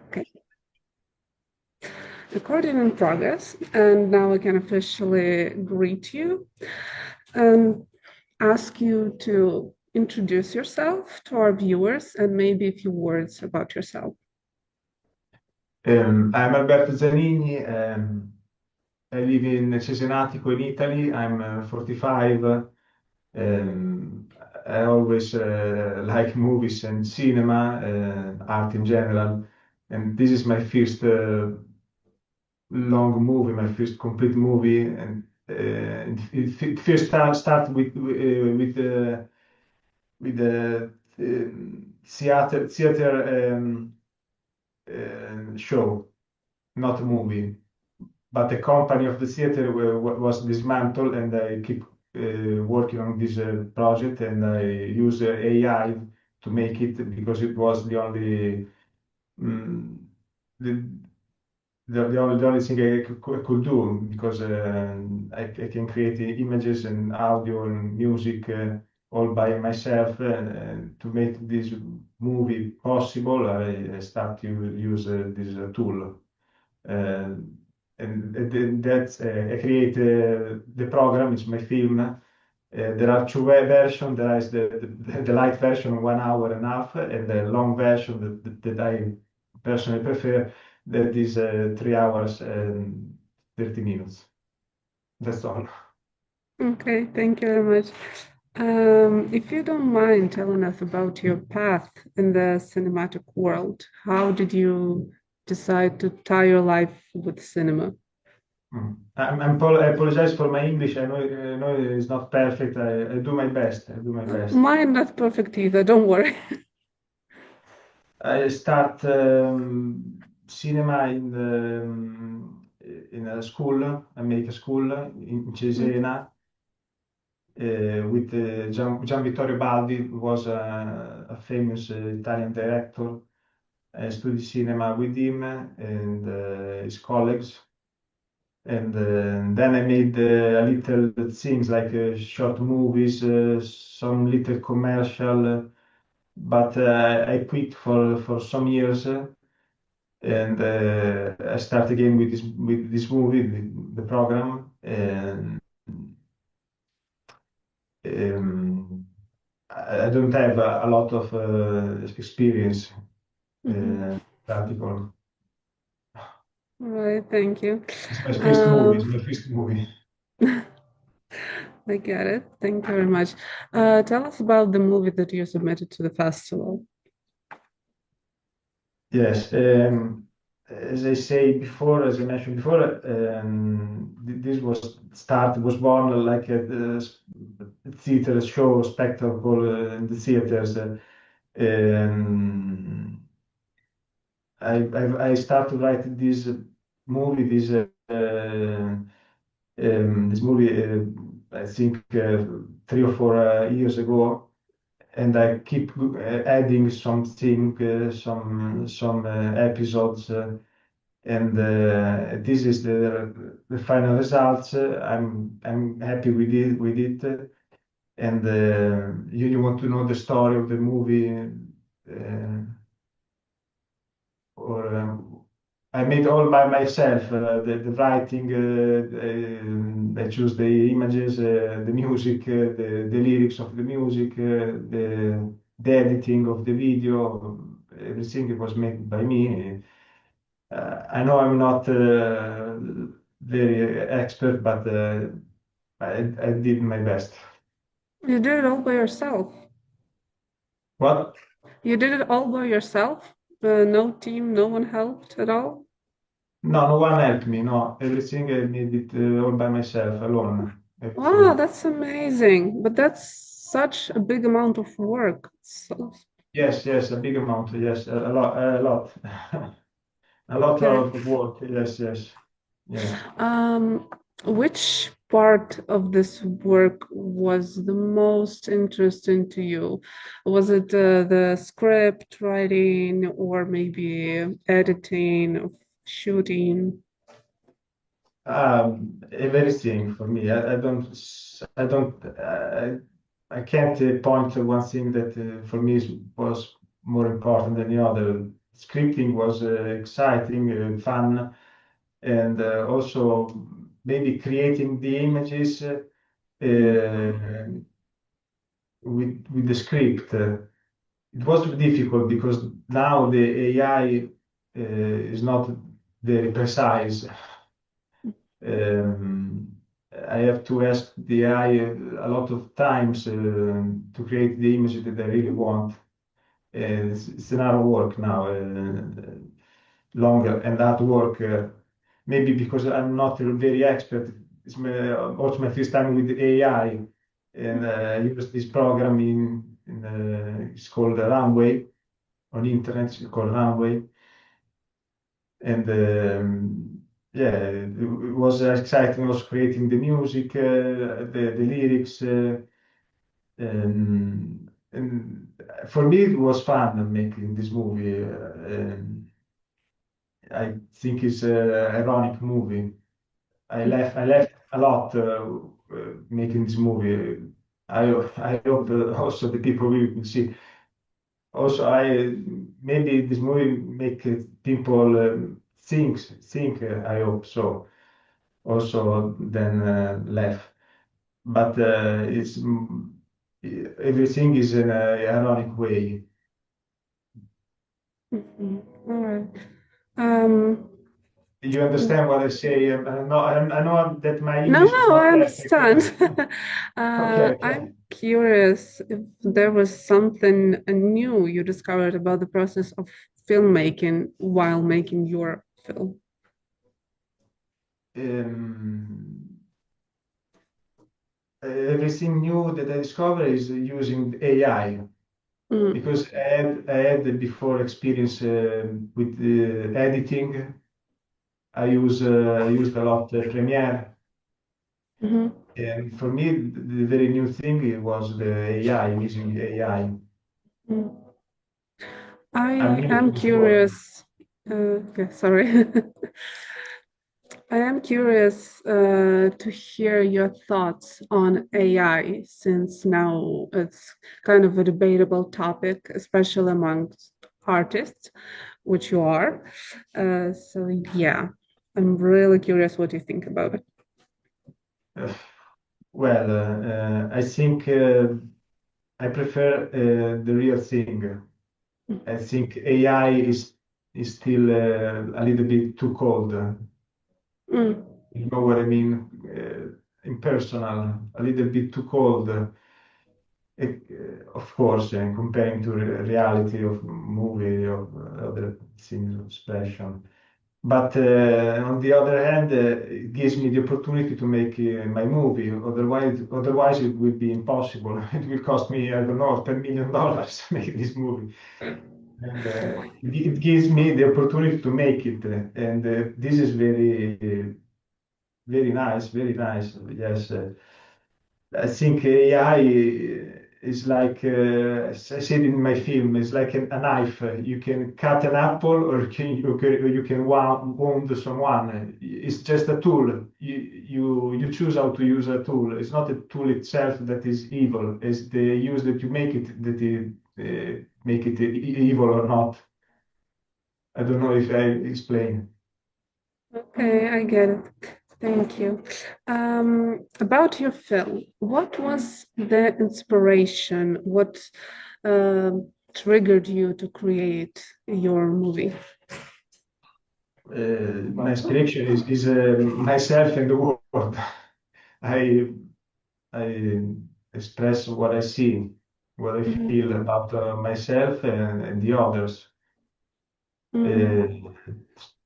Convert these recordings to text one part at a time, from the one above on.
Okay, recording in progress, and now I can officially greet you and ask you to introduce yourself to our viewers and maybe a few words about yourself. I'm Alberto Zanini. I live in Cesenatico in Italy. I'm 45. I always like movies and cinema, art in general. And this is my first long movie, my first complete movie. And it first start with the theater show, not a movie. But the company of the theater was dismantled, and I keep working on this project, and I use AI to make it because it was the only mm, the, the only thing I could do because I can create the images and audio and music all by myself. And to make this movie possible, I start to use this tool. Uh, and that I create the program. It's my film. There are two versions. There is the light version, 1 hour and a half, and the long version that I personally prefer, that is 3 hours and 30 minutes. That's all. Okay, thank you very much. If you don't mind telling us about your path in the cinematic world, how did you decide to tie your life with cinema? I apologize for my English. I know it's not perfect. I do my best. I do my best. Mine not perfect either, don't worry. I start cinema in a school. I make a school in Cesena with Gian Vittorio Baldi, who was a famous Italian director. I studied cinema with him and his colleagues. And then I made a little things like short movies, some little commercial, but I quit for some years. And I start again with this movie, the program, and um, I don't have a lot of experience Mhm. practical. All right, thank you. It's my first movie. Uh, It's my first movie. I get it. Thank you very much. Tell us about the movie that you submitted to the festival. Yes. As I say before, as I mentioned before, this was born like a theater show spectacle in the theaters. Um, I started writing this movie, this movie, I think 3 or 4 years ago, and I keep adding something, some episodes, and this is the final results. I'm happy with it, and you want to know the story of the movie. Or I made all by myself. The writing, I choose the images, the music, the lyrics of the music, the editing of the video. Everything was made by me. I know I'm not very expert, but I did my best. You did it all by yourself. What? You did it all by yourself? No team, no one helped at all? No, no one helped me. No, everything I did it all by myself, alone. Wow, Everything. that's amazing. But that's such a big amount of work. So, Yes, yes, a big amount. Yes, a lot, a lot, a lot okay. of work. Yes, yes, yes. Um, which part of this work was the most interesting to you? Was it the script writing or maybe editing, shooting? Everything for me. I don't, I can't point to one thing that for me was more important than the other. scripting was exciting, fun, and also maybe creating the images with the script. It was difficult because now the AI is not very precise. Um, I have to ask the AI a lot of times to create the image that I really want. It's another work now, longer and hard work. Maybe because I'm not very expert. Also my first time with AI, and I use this program it's called Runway on internet. It's called Runway, and yeah, it was exciting. Was creating the music, the lyrics, and for me it was fun making this movie. I think it's an ironic movie. I left a lot making this movie. I hope also the people will see. Also, I maybe this movie make people think. I hope so. Also, then laugh. But everything is in an ironic way. Mhm. All right. Um, You understand what I say? I know that my no, English is no, not I perfect. understand. Okay, I'm okay. curious if there was something new you discovered about the process of filmmaking while making your film. Um, Everything new that I discover is using AI Mm, because I had before experience with editing. I used a lot Premiere, mhm, and for me the very new thing was the AI, using AI. mm. I I'm new to am this world. curious. Okay, sorry. I am curious to hear your thoughts on AI, since now it's kind of a debatable topic, especially amongst artists, which you are. So, yeah, I'm really curious what you think about it. Uh, well, I think I prefer the real thing. I think AI is still a little bit too cold. Mm, You know what I mean? Impersonal, a little bit too cold. Of course, comparing to reality of movie of other things of expression. But on the other hand, it gives me the opportunity to make my movie. Otherwise, it would be impossible. It will cost me, I don't know, $10 million to make this movie. And it gives me the opportunity to make it. And this is very nice, very nice. Yes. I think AI is like, as I said in my film, is like a knife. You can cut an apple, or you can wound someone. It's just a tool. You choose how to use a tool. It's not a tool itself that is evil. It's the use that you make it that make it evil or not. I don't know if I explain. okay, I get it. Thank you. About your film, what was the inspiration? What triggered you to create your movie? My inspiration is myself and the world. I I express what I see, what I Mhm. feel about myself and the others, Mm, uh,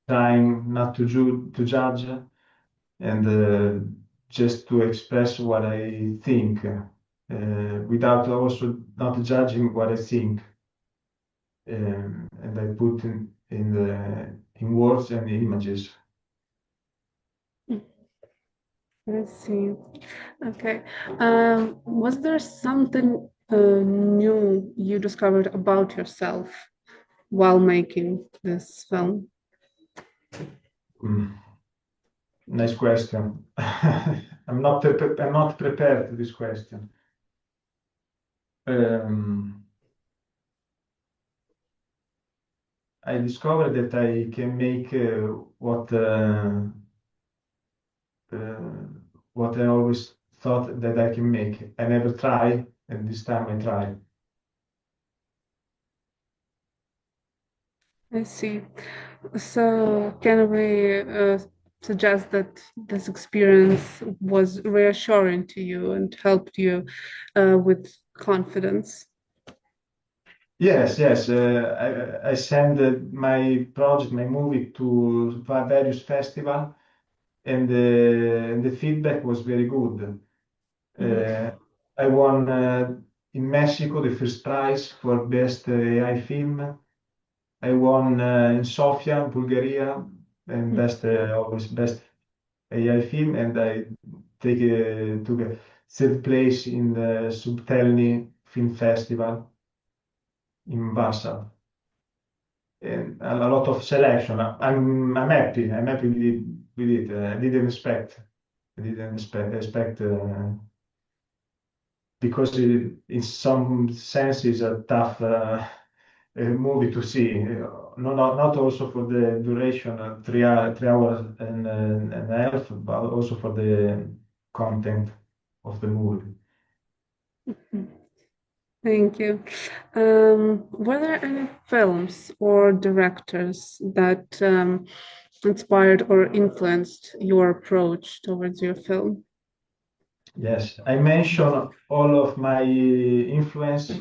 trying not to judge and just to express what I think, without also not judging what I think, and I put in words and images. I see. Okay. Was there something new you discovered about yourself while making this film? Mm, nice question. I'm not prepared to this question. Um, I discovered that I can make uh, what I always thought that I can make. I never try, and this time I try. I see. So, can we suggest that this experience was reassuring to you and helped you with confidence? Yes, yes. I sent my project, my movie to various festival, and the feedback was very good. Mhm. Uh, I won in Mexico the first prize for best AI film. I won in Sofia, Bulgaria, and always best AI film, and I took a third place in the Subtelny Film Festival in Warsaw. And a lot of selection. I'm happy. I'm happy with it. I didn't expect because in some sense it's a tough movie to see. Not also for the duration, 3 hours and a half, but also for the content of the movie. Thank you. Were there any films or directors that inspired or influenced your approach towards your film? Yes, I mentioned all of my influence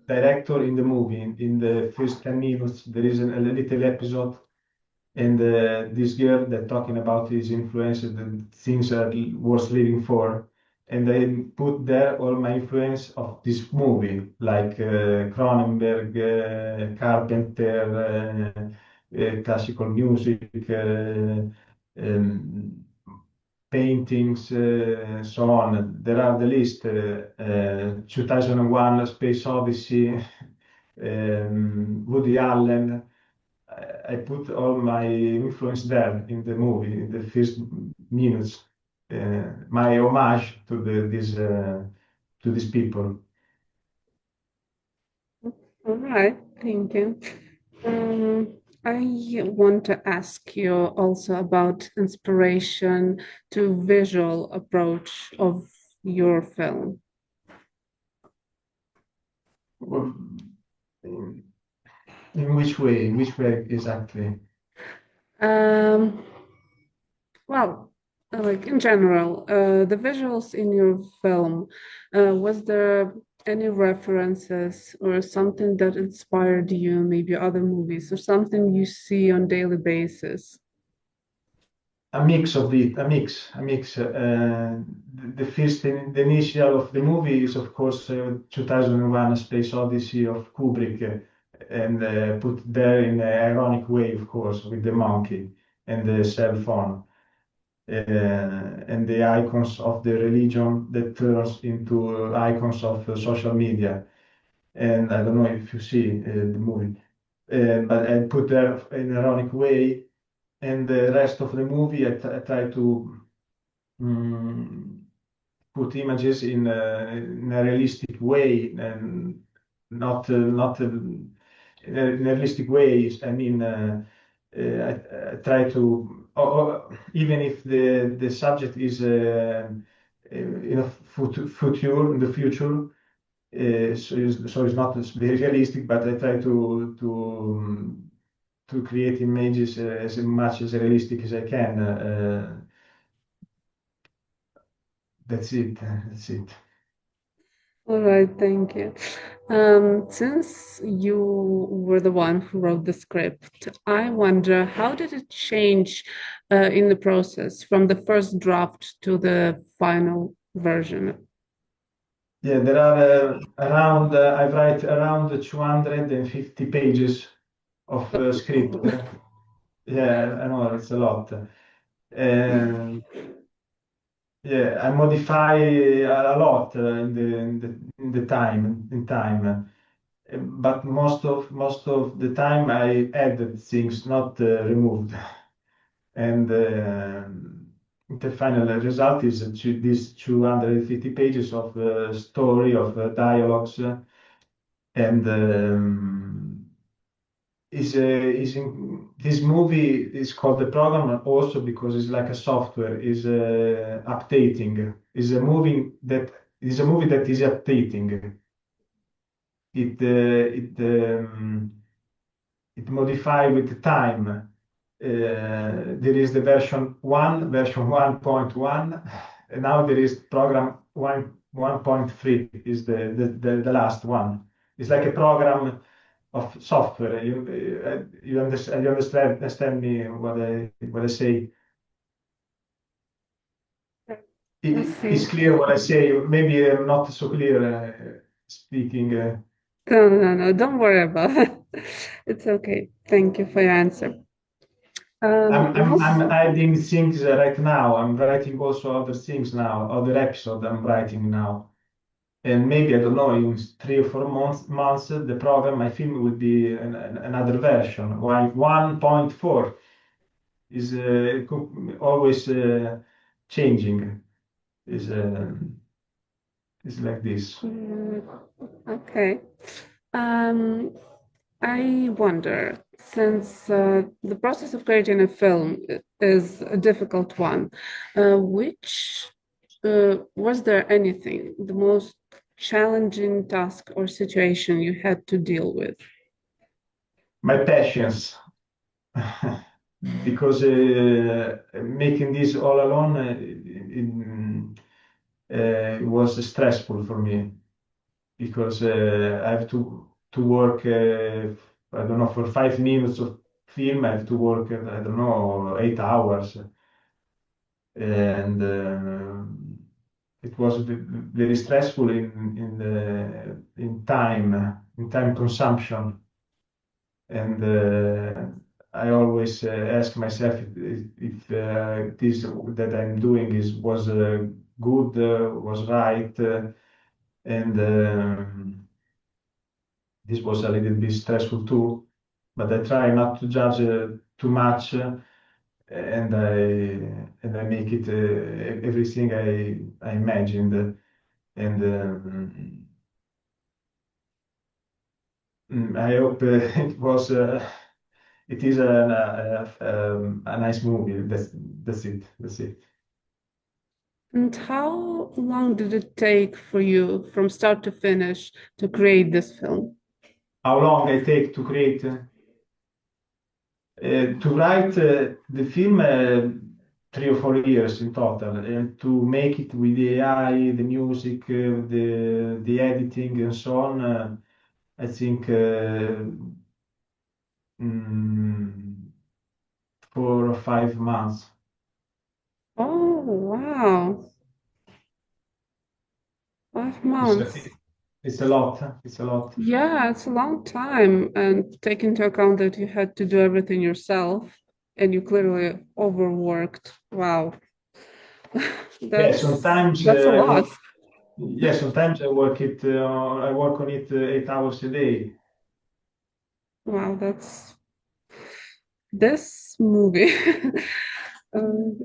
director in the movie. In the first 10 minutes, there is a little episode, and this girl that talking about his influence, the things are worth living for. And I put there all my influence of this movie, like Cronenberg, Carpenter, classical music, um, paintings, so on. There are the list, 2001, Space Odyssey, Woody Allen. I put all my influence there in the movie, in the first minutes. My homage to to these people. All right, thank you. Um, I want to ask you also about inspiration to visual approach of your film. Well, in which way? In which way exactly? Um, well, like in general, the visuals in your film, was there any references or something that inspired you, maybe other movies or something you see on daily basis? A mix of it, a mix. The first, the initial of the movie is of course 2001: A Space Odyssey of Kubrick, and put there in an ironic way, of course, with the monkey and the cell phone, and the icons of the religion that turns into icons of social media. And I don't know if you see the movie, but I put there in an ironic way, and the rest of the movie I try to mm, put images in a realistic way, and not in a realistic way. I mean, I try to, even if the subject is in a future, in the future, so it's not very realistic, but I try to create images as much as realistic as I can. That's it. That's it. All right, thank you. Since you were the one who wrote the script, I wonder how did it change in the process from the first draft to the final version? Yeah, there are I write around 250 pages of script. Yeah, I know it's a lot. And yeah, I modify a lot in the time. But most of the time I added things, not removed. And the final result is these 250 pages of story of dialogues, and this movie is called the program also because it's like a software is updating. Is a movie that is updating. It modify with the time. There is the version 1, version 1.1, and now there is program 1.3 is the last one. It's like a program of software. You understand me what I say? I It's see. clear what I say. Maybe I'm not so clear speaking. No, no, no, don't worry about it. It's okay. Thank you for your answer. I'm Was adding things right now. I'm writing also other things now, other episode I'm writing now. And maybe, I don't know, in 3 or 4 months, the program, my film will be another version. 1.4 is always changing. Is is like this. mm, okay. Um, I wonder, since the process of creating a film is a difficult one, which was there anything, the most challenging task or situation you had to deal with? My passions, because making this all alone was stressful for me because I have to work. I don't know, for 5 minutes of film. I have to work. I don't know, 8 hours, and it was very stressful in time consumption. And I always ask myself if this that I'm doing is was good, was right, and this was a little bit stressful too. But I try not to judge too much, and I make it everything I imagined, and I hope it is a nice movie. That's it. That's it. And how long did it take for you from start to finish to create this film? How long I take to create to write the film? 3 or 4 years in total, and to make it with the AI, the music, the editing, and so on. I think mm, 4 or 5 months. Oh, wow, five It's months. it's a lot. Huh? It's a lot. Yeah, it's a long time. And take into account that you had to do everything yourself and you clearly overworked. Wow, Yeah, that's sometimes that's a lot. yeah, sometimes I work on it 8 hours a day. Wow, that's this movie. um,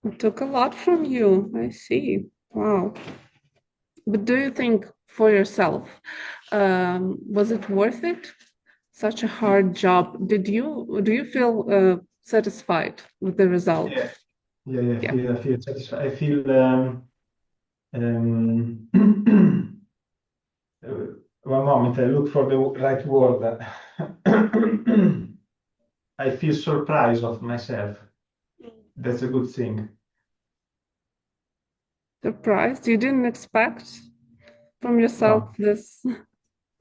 it took a lot from you. I see. Wow. But do you think for yourself, was it worth it? Such a hard job. Do you feel satisfied with the result? Yeah, yeah, yeah. Yeah. I feel satisfied. I feel um, uh, one moment. I look for the right word. I feel surprised of myself. That's a good thing. Surprised? You didn't expect from yourself No, this?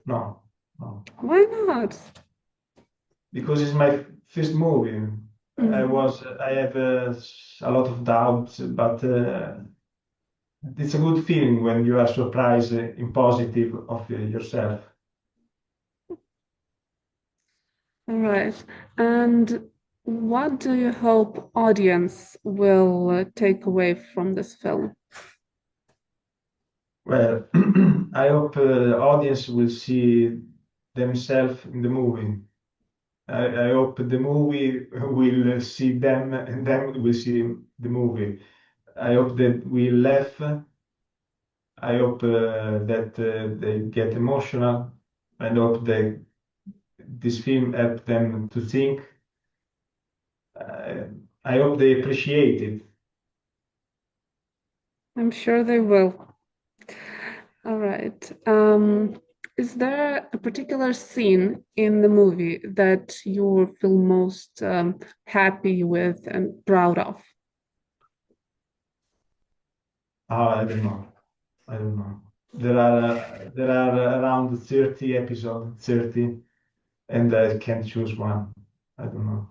no, no. Why not? Because it's my first movie. Mhm. I have a lot of doubts, but it's a good feeling when you are surprised in positive of yourself. All right. And what do you hope audience will take away from this film? Well, I hope audience will see themselves in the movie. I hope the movie will see them and them will see the movie. I hope that we laugh. I hope that they get emotional. I hope this film helped them to think. Uh, I hope they appreciate it. I'm sure they will. All right. Is there a particular scene in the movie that you feel most happy with and proud of? I don't know. I don't know. There are around 30 episodes, 30, and I can't choose one. I don't know.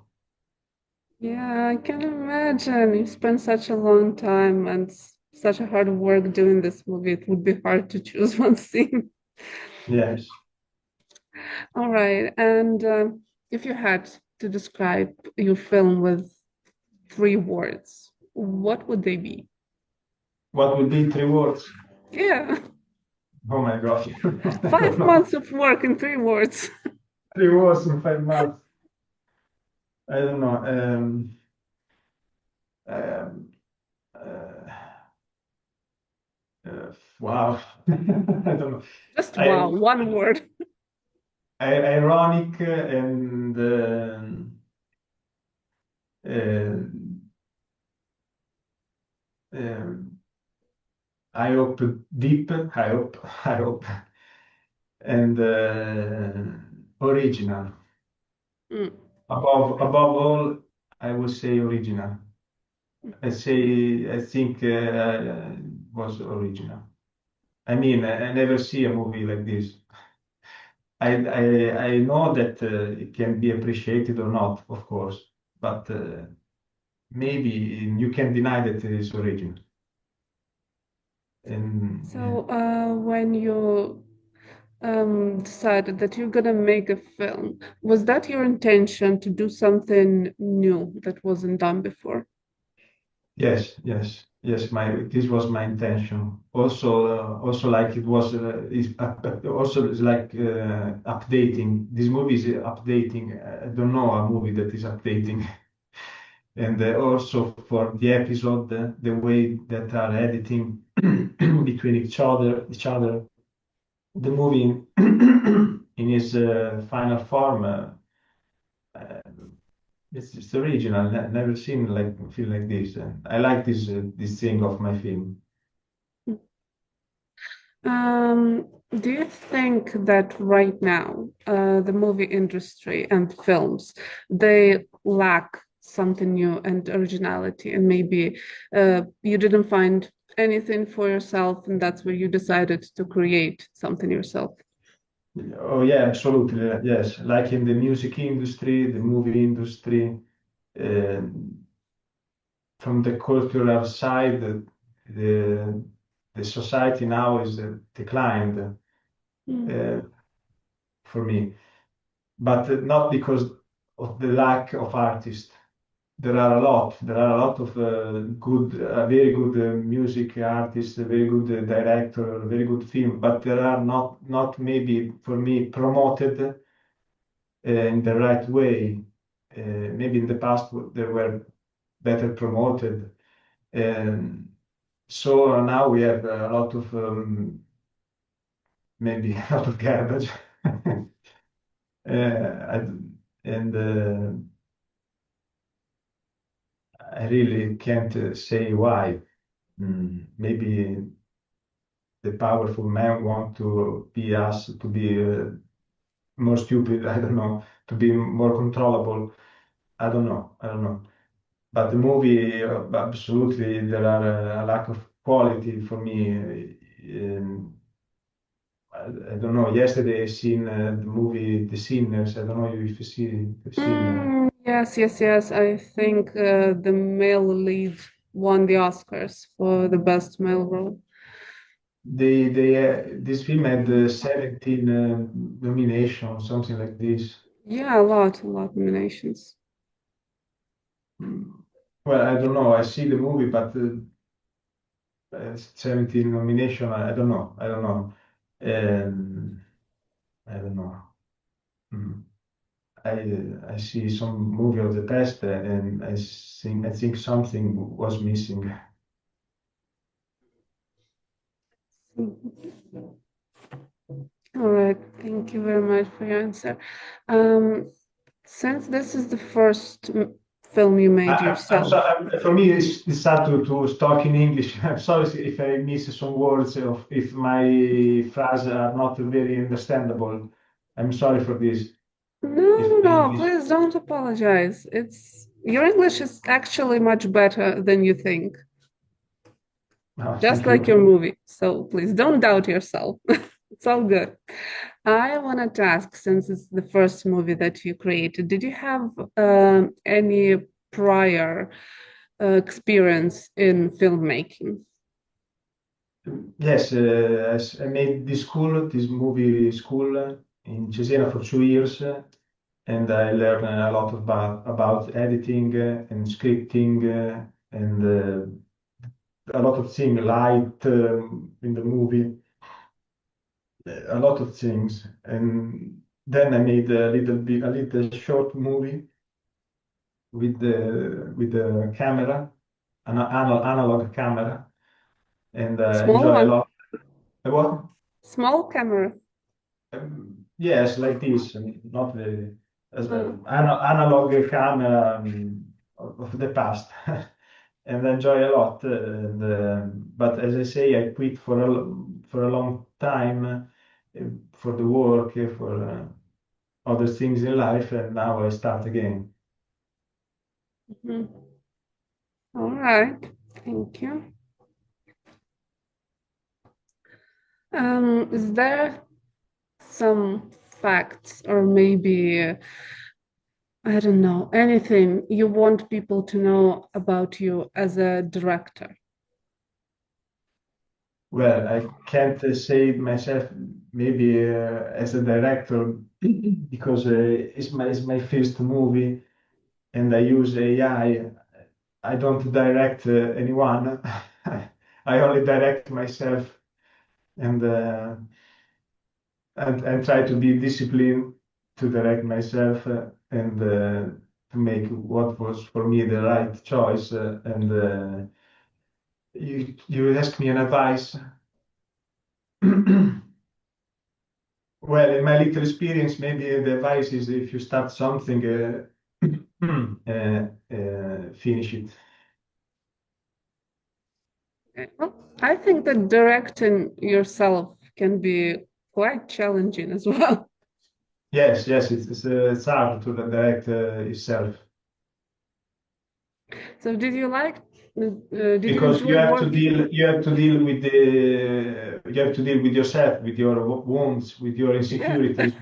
Yeah, I can imagine. You spent such a long time and such a hard work doing this movie. It would be hard to choose one scene. Yes. All right. And if you had to describe your film with three words, what would they be? What will be three words? Yeah, Oh my God. I don't five know. months of work in three words. Three words in 5 months. I don't know. Um, uh, wow. I don't know. Just I, wow, one word. Ironic and uh, um, I hope deep. I hope. I hope and original. Mm. Above all, I would say original. I think was original. I mean, I never see a movie like this. I know that it can be appreciated or not, of course, but maybe you can deny that it is original. And yeah. So, when you decided that you're gonna make a film, was that your intention to do something new that wasn't done before? Yes, yes, yes. This was my intention. Also like it was also it's like updating. This movie is updating. I don't know a movie that is updating. And also for the episode, the way that are editing between each other. The movie in its final form, uh, it's original. Never seen like film like this. I like this thing of my film. Do you think that right now, the movie industry and films, they lack something new and originality, and maybe you didn't find anything for yourself, and that's where you decided to create something yourself? Oh yeah, absolutely. Yes, like in the music industry, the movie industry, uh, from the cultural side, the the society now is declined Mm. uh, for me, but not because of the lack of artists. There are a lot. There are a lot of very good music artists, a very good director, a very good film, but there are not maybe for me promoted in the right way. Maybe in the past they were better promoted. Um, so now we have a lot of maybe a lot of garbage. And I really can't say why. Maybe the powerful men want to be us, to be more stupid. I don't know, to be more controllable. I don't know. I don't know. But the movie, absolutely, there are a lack of quality for me. I don't know. Yesterday I seen the movie The Sinners. I don't know if you see, you've seen. Yes, yes, yes. I think the male lead won the Oscars for the best male role. This film had 17 nominations, something like this. Yeah, a lot of nominations. Mm. Well, I don't know. I see the movie, but 17 nomination. I don't know. I don't know. Um, I don't know. Mm. I see some movie of the past, and I think something was missing. Mhm. All right. Thank you very much for your answer. Um, since this is the first film you made I'm yourself, sorry. For me, it's hard to talk in English. I'm sorry if I miss some words, or if my phrases are not very understandable. I'm sorry for this. no, If no, my no, English, please don't apologize. It's your English is actually much better than you think, oh, just thank like you. your movie. So please don't doubt yourself. It's all good. I wanted to ask, since it's the first movie that you created, did you have any prior experience in filmmaking? Yes, I made this movie school in Cesena for 2 years, and I learned a lot about editing and scripting and a lot of things, light in the movie, a lot of things. And then I made a little short movie with the camera, an analog camera, and Small enjoy a one, lot. What? small camera. Yes, like this, not the Uh, analog camera of the past, and enjoy a lot. But as I say, I quit for a long time for the work, for other things in life, and now I start again. mhm. All right, thank you. Is there some facts or maybe I don't know, anything you want people to know about you as a director? Well, I can't say it myself, maybe as a director, because it's my first movie, and I use AI. I don't direct anyone. I only direct myself, and and try to be disciplined to direct myself to make what was for me the right choice. And you ask me an advice. Well, in my little experience, maybe the advice is if you start something, finish it. Well, I think that directing yourself can be quite challenging as well. Yes, yes, it's hard to direct itself. So, did you Because enjoy working? you have to deal with you have to deal with yourself, with your wounds, with your Yeah. insecurities,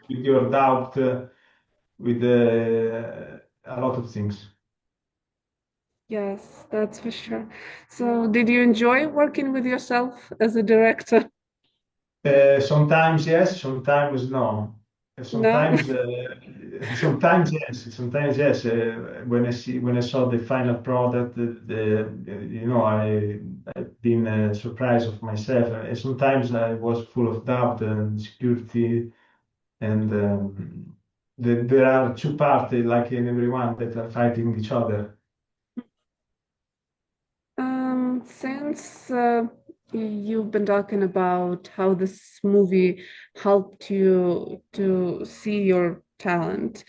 with your doubt, with a lot of things. Yes, that's for sure. So, did you enjoy working with yourself as a director? Sometimes yes, sometimes no. No? Sometimes sometimes yes, sometimes yes. When I saw the final product, you know, I've been surprised of myself. Sometimes I was full of doubt and insecurity, and there are two parties, like in everyone, that are fighting each other. Since you've been talking about how this movie helped you to see your talent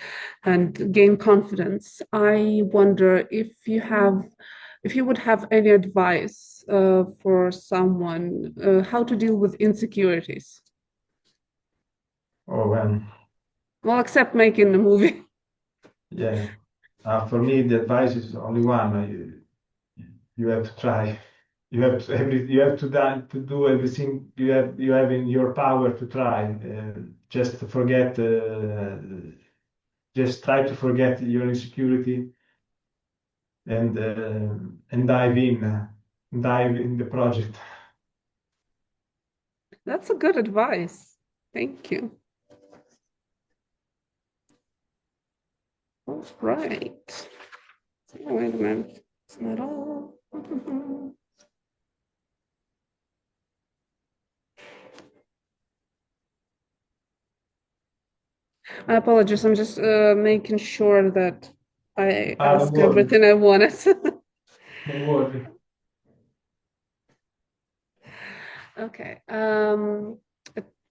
and gain confidence, I wonder if you would have any advice for someone how to deal with insecurities. Oh, well, Well, except making the movie. yeah. For me, the advice is only one. You have to try. You have to do everything you have in your power to try. Just to forget. Just try to forget your insecurity and dive in the project. That's a good advice. Thank you. All right. Wait a minute. It's not all. I apologize. I'm just making sure that I Don't ask worry. everything I wanted. Don't worry. Okay.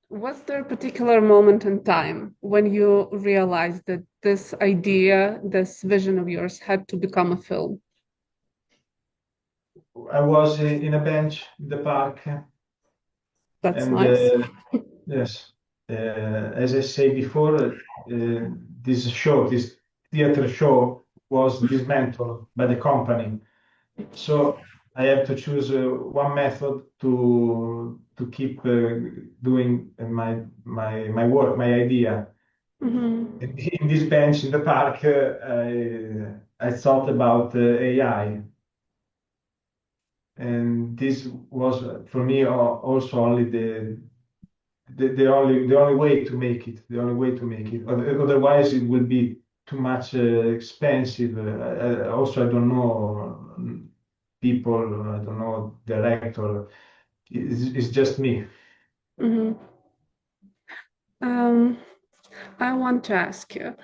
Was there a particular moment in time when you realized that this idea, this vision of yours had to become a film? I was in a bench in the park, That's and nice. yes, as I said before, this show, this theater show, was dismantled by the company. So I have to choose one method to keep doing my work, my idea. Hmm. In this bench in the park, I thought about AI, and this was for me also only the only way to make it. The only way to make it. Otherwise, it will be too much expensive. Also, I don't know people. I don't know director. It's just me. Hmm. Um, I want to ask you,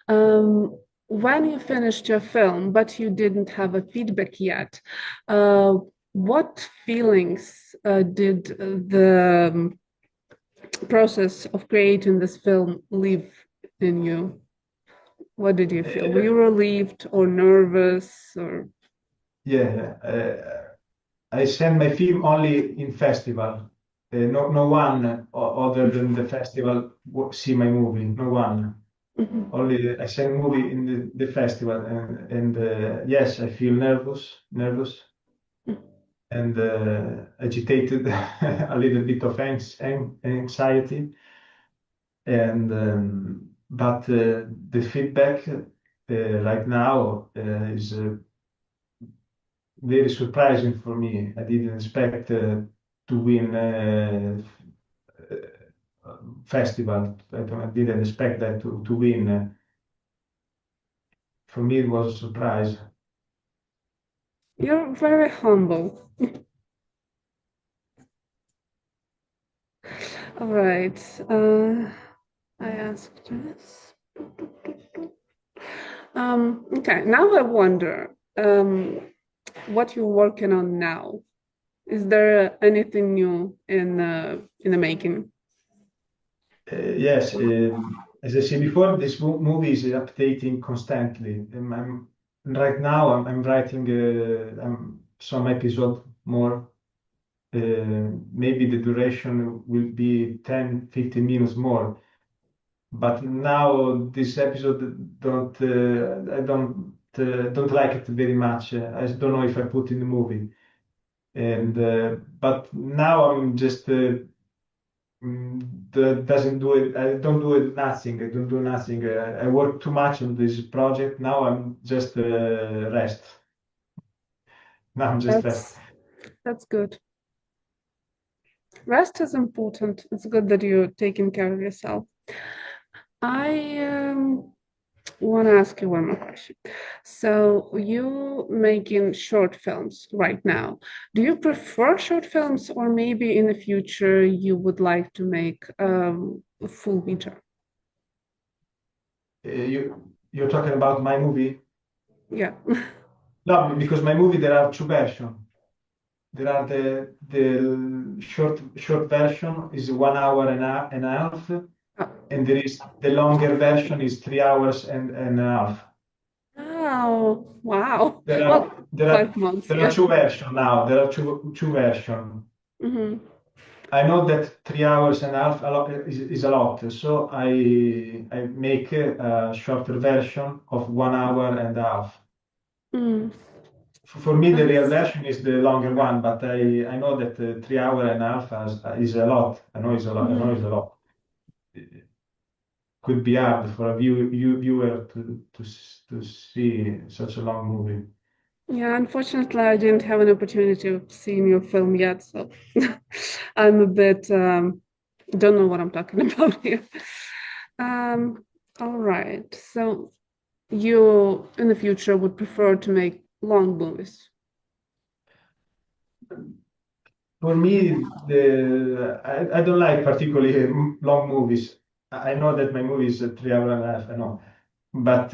um, when you finished your film, but you didn't have a feedback yet, uh, what feelings did the process of creating this film leave in you? What did you feel? Were you Uh, relieved or nervous or? yeah, I send my film only in festival. No one other than the festival see my movie. No one. Mhm. Only I send movie in the festival, and yes, I feel nervous and agitated, a little bit of anxiety, and but the feedback right now is very surprising for me. I didn't expect to win festival. I didn't expect that to win. For me, it was a surprise. You're very humble. All right. I asked this. Okay, now I wonder what you're working on now. Is there anything new in the making? Yes, as I said before, this movie is updating constantly. Right now, I'm writing some episode more. Maybe the duration will be 10, 15 minutes more. But now this episode don't like it very much. I don't know if I put in the movie. And but now I'm just doesn't do it. I don't do it. Nothing. I don't do nothing. I work too much on this project. Now I'm just rest. Now I'm just rest. That's that's good. Rest is important. It's good that you're taking care of yourself. I want to ask you one more question. So you making short films right now. Do you prefer short films, or maybe in the future you would like to make a full feature? You're talking about my movie? Yeah. No, because my movie there are two versions. There are the short version is 1 hour and a half, and there is the longer version is 3 hours and a half. Oh, wow. There are Well, there are 5 months, there are yeah. two versions now. There are two versions. Hmm. I know that 3 hours and a half is a lot, so I make a shorter version of 1 hour and a half. Mm. For me, the real That's version is the longer one, but I know that 3 hour and a half is a lot. I know it's a lot. I know it's mhm. a lot. It could be hard for a viewer to see such a long movie. Yeah, unfortunately, I didn't have an opportunity of seeing your film yet, so I'm a bit don't know what I'm talking about here. Um, all right. So you in the future would prefer to make long movies. For me, I don't like particularly long movies. I know that my movie is 3 hour and a half. I know, but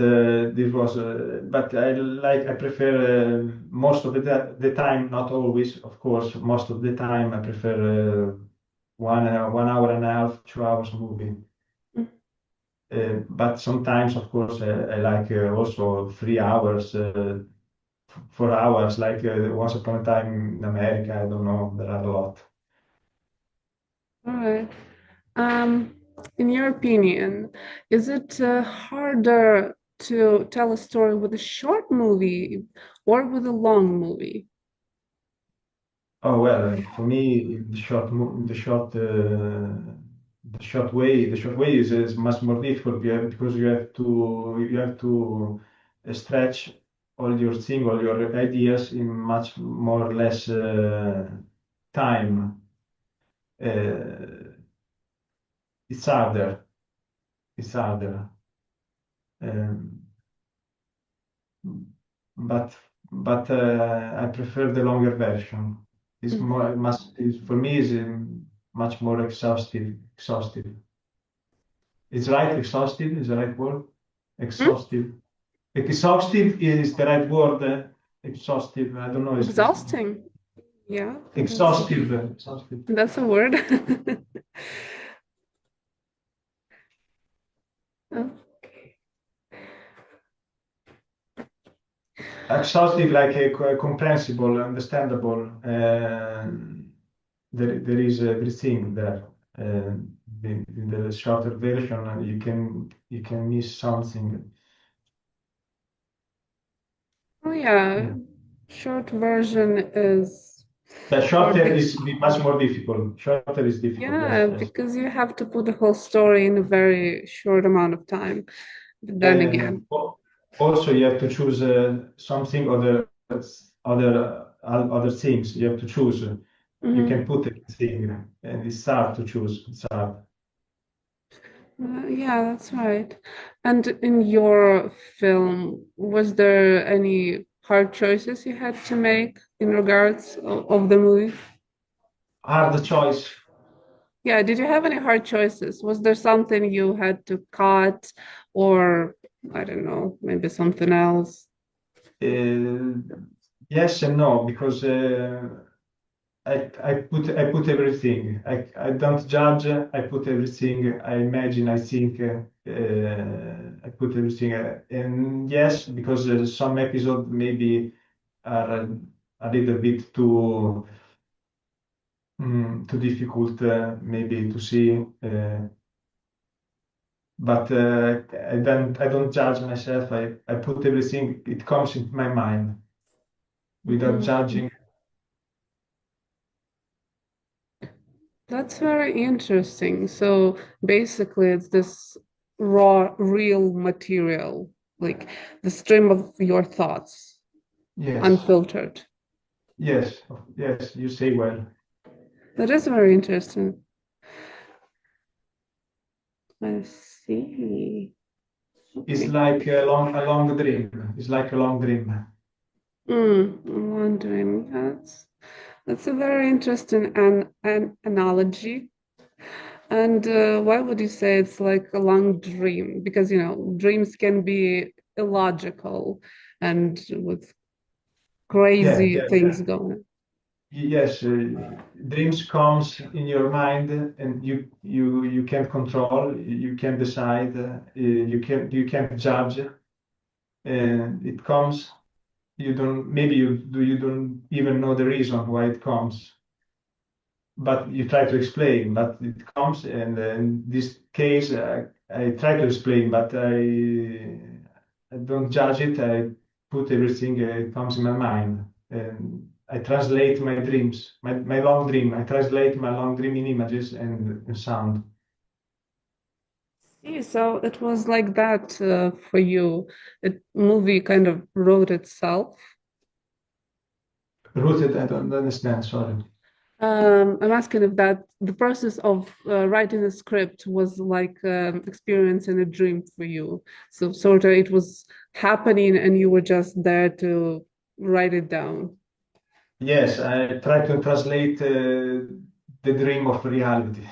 but I prefer most of the time, not always, of course. Most of the time, I prefer one hour and a half, 2 hours movie. But sometimes, of course, I like also 3 hours, 4 hours, like Once Upon a Time in America. I don't know, there are a lot. All right. Um, in your opinion, is it harder to tell a story with a short movie or with a long movie? Oh well, for me, the short way is much more difficult because you have to stretch all your ideas in much more or less time. Uh, it's harder. It's harder. Um, but I prefer the longer version. It's more Mhm. must is for me is much more exhaustive. Exhaustive. It's right. Exhaustive is the right word. Hmm? Exhaustive. Exhaustive is the right word. Exhaustive. I don't know. Is Exhausting. Yeah, exhaustive. Exhaustive. that's a word. Oh, Exhaustive, like a comprehensible, understandable. There is everything there. Uh, in the shorter version, you can miss something. oh yeah, Yeah. short version is But hard. shorter is much more difficult. Shorter is difficult. Yes, Yeah, yes. because you have to put the whole story in a very short amount of time. But Yeah, then yeah, yeah. again, Also, you have to choose something other things. You have to choose. You can mhm. put everything, and it's hard to choose. It's hard. Yeah, that's right. And in your film, was there any hard choices you had to make in regards of the movie? Hard choice. Yeah, did you have any hard choices? Was there something you had to cut, or I don't know, maybe something else? Uh, yes and no, because I put everything. I don't judge. I put everything. I imagine. I think. I put everything. And yes, because some episodes maybe are a little bit too difficult, maybe to see. But I don't judge myself. I put everything. It comes into my mind without Mhm. judging. That's very interesting. So basically, it's this raw, real material, like the stream of your thoughts, Yes, unfiltered. yes, yes. You say well. That is very interesting. I see. It's Okay. like a long dream. It's like a long dream. I'm wondering. That's a very interesting an analogy. And why would you say it's like a long dream? Because dreams can be illogical and with Yeah, crazy yeah, things going on. yes. Dreams comes in your mind, and you can't control. You can't decide. You can't judge. And it comes. You don't. Maybe you don't even know the reason why it comes, but you try to explain. But it comes, and in this case, I try to explain, but I don't judge it. I put everything it comes in my mind, and I translate my dreams, my long dream. I translate my long dream in images and sound. See, so it was like that for you. The movie kind of wrote itself. Rooted, I don't understand. Sorry. I'm asking if that the process of writing a script was like experiencing a dream for you. So sort of it was happening and you were just there to write it down. Yes, I try to translate the dream of reality.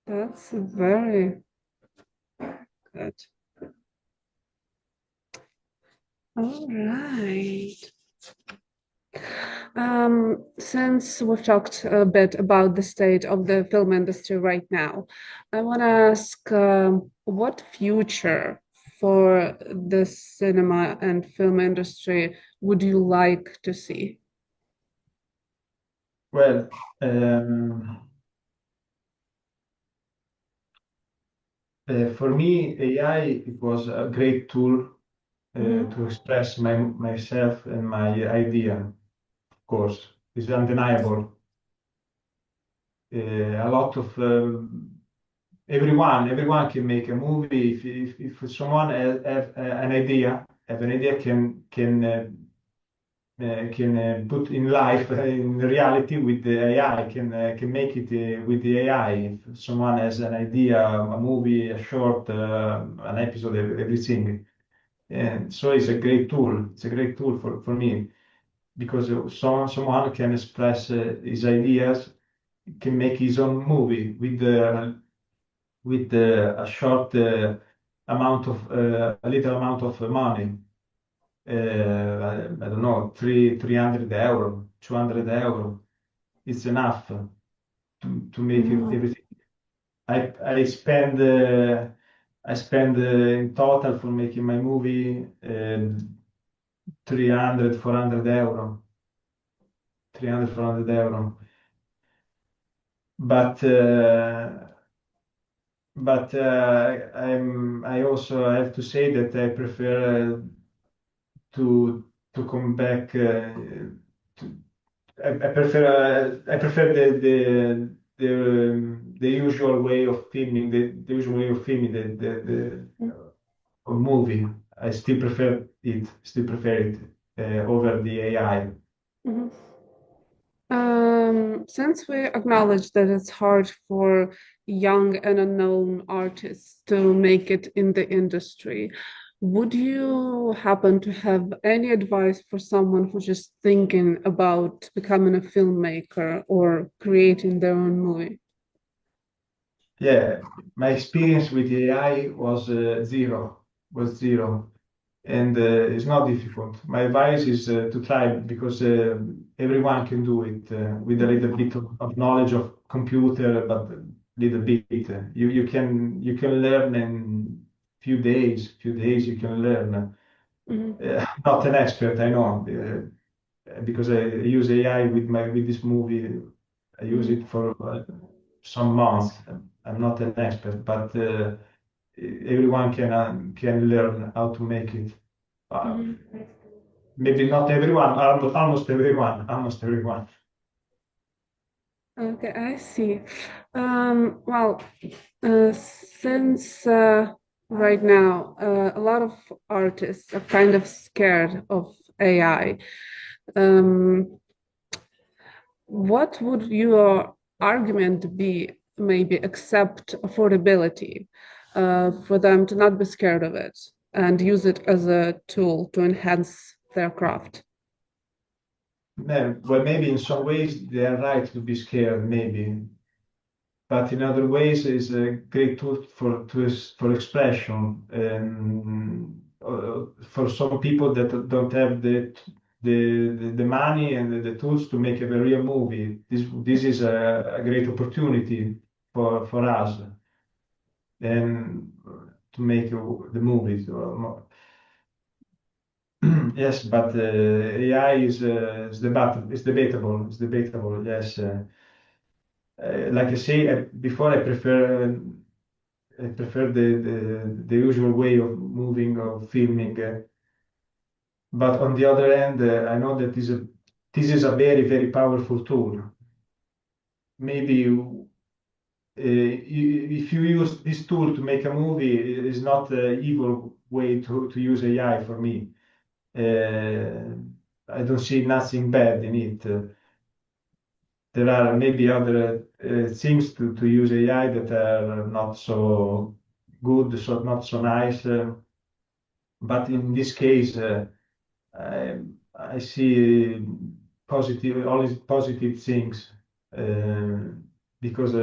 That's very good. All right. Since we've talked a bit about the state of the film industry right now, I want to ask what future for the cinema and film industry would you like to see? Well, um, for me, AI it was a great tool Mhm, to express myself and my idea. Of course, it's undeniable. A lot of everyone can make a movie if someone have an idea, can put in life in reality with the AI, can make it with the AI. If someone has an idea, a movie, a short, an episode, everything. And so it's a great tool. It's a great tool for me because someone can express his ideas, can make his own movie with a short amount of a little amount of money. I don't know, 300 euro, 200 euro. It's enough to make it mhm, everything. I spend in total for making my movie 300, 400 euro, 300, 400 euro. But I also have to say that I prefer to come back. To, I prefer the usual way of filming the usual way of filming mhm, a movie. I still prefer it over the AI. mhm. Since we acknowledge that it's hard for young and unknown artists to make it in the industry, would you happen to have any advice for someone who's just thinking about becoming a filmmaker or creating their own movie? Yeah, my experience with AI was zero, and it's not difficult. My advice is to try because everyone can do it with a Mhm, little bit of knowledge of computer, but a little bit. You can learn in few days you can learn. mhm, Not an expert, I know, because I use AI with this movie. I use mhm, it for some months. I'm not an expert, but everyone can learn how to make it. Uh, mhm. Maybe not everyone, almost everyone, almost everyone. Okay, I see. Well, since right now a lot of artists are kind of scared of AI, um, what would your argument be, maybe except affordability, for them to not be scared of it and use it as a tool to enhance their craft? Well, maybe in some ways they are right to be scared, maybe, but in other ways it's a great tool for expression. For some people that don't have the money and the tools to make a real movie, this is a great opportunity for us and to make the movies. Yes, but AI is debatable. It's debatable. Yes, like I say before, I prefer the usual way of moving of filming. But on the other hand, I know that this is a very powerful tool. Maybe if you use this tool to make a movie, it is not an evil way to use AI for me. Uh, I don't see nothing bad in it. There are maybe other things to use AI that are not so good, so not so nice. But in this case, I, I see positive, only positive things uh, because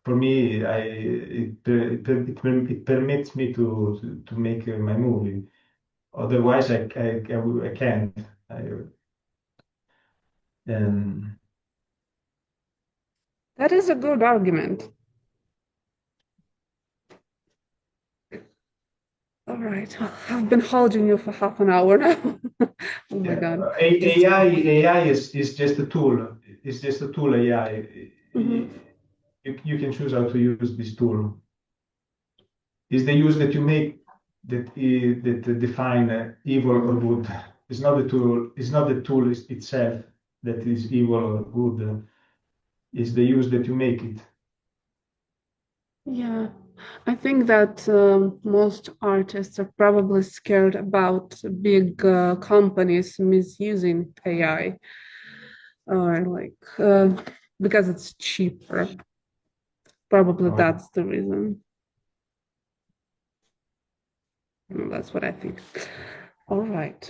for me, it permits me to make my movie. Otherwise, I can't. I, And That is a good argument. All right. I've been holding you for half an hour now. Oh my yeah, God. It's AI is just a tool. It's just a tool. AI. Mhm. You can choose how to use this tool. It's the use that you make that define evil or Mhm. good. It's not the tool. It's not the tool itself that is evil or good. It's the use that you make it. Yeah. I think that most artists are probably scared about big companies misusing AI or because it's cheaper. Probably Oh, that's the reason. That's what I think. All right.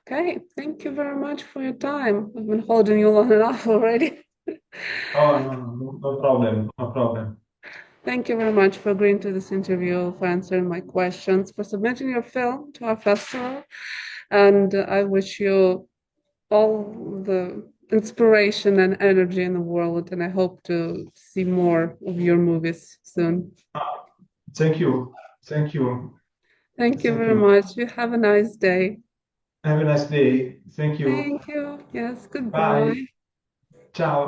Okay. Thank you very much for your time. I've been holding you long enough already. oh no, no, no no problem. No problem. Thank you very much for agreeing to this interview, for answering my questions, for submitting your film to our festival. And I wish you all the inspiration and energy in the world. And I hope to see more of your movies soon. Thank you. Thank you. Thank you Thank very you. much. You have a nice day. Have a nice day. Thank you. Thank you. Yes, Bye. goodbye. Ciao.